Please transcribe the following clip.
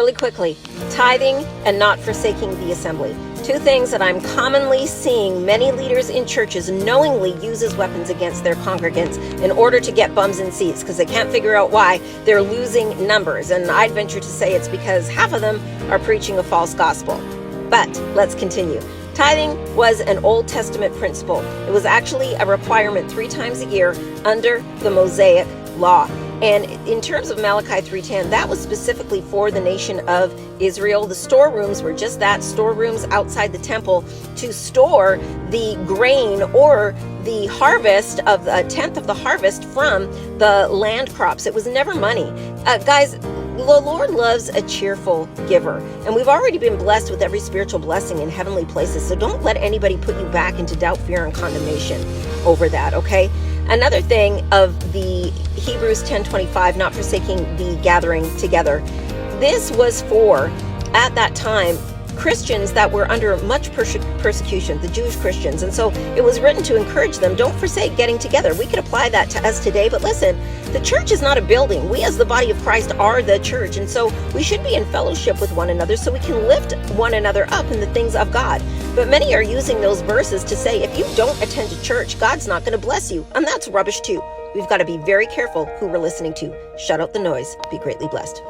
Really quickly, tithing and not forsaking the assembly. Two things that I'm commonly seeing many leaders in churches knowingly use as weapons against their congregants in order to get bums in seats because they can't figure out why they're losing numbers. And I'd venture to say it's because half of them are preaching a false gospel. But let's continue. Tithing was an Old Testament principle. It was actually a requirement 3 times a year under the Mosaic law. And in terms of Malachi 3:10, that was specifically for the nation of Israel. The storerooms were just that, storerooms outside the temple to store the grain or the harvest of a tenth of the harvest from the land crops. It was never money. Guys, the Lord loves a cheerful giver, and we've already been blessed with every spiritual blessing in heavenly places. So don't let anybody put you back into doubt, fear, and condemnation over that, okay? Another thing of the Hebrews 10:25, not forsaking the gathering together. This was for, at that time, Christians that were under much persecution, the Jewish Christians. And so it was written to encourage them, don't forsake getting together. We could apply that to us today, but listen, the church is not a building. We as the body of Christ are the church. And so we should be in fellowship with one another so we can lift one another up in the things of God. But many are using those verses to say, if you don't attend a church, God's not going to bless you. And that's rubbish too. We've got to be very careful who we're listening to. Shut out the noise. Be greatly blessed.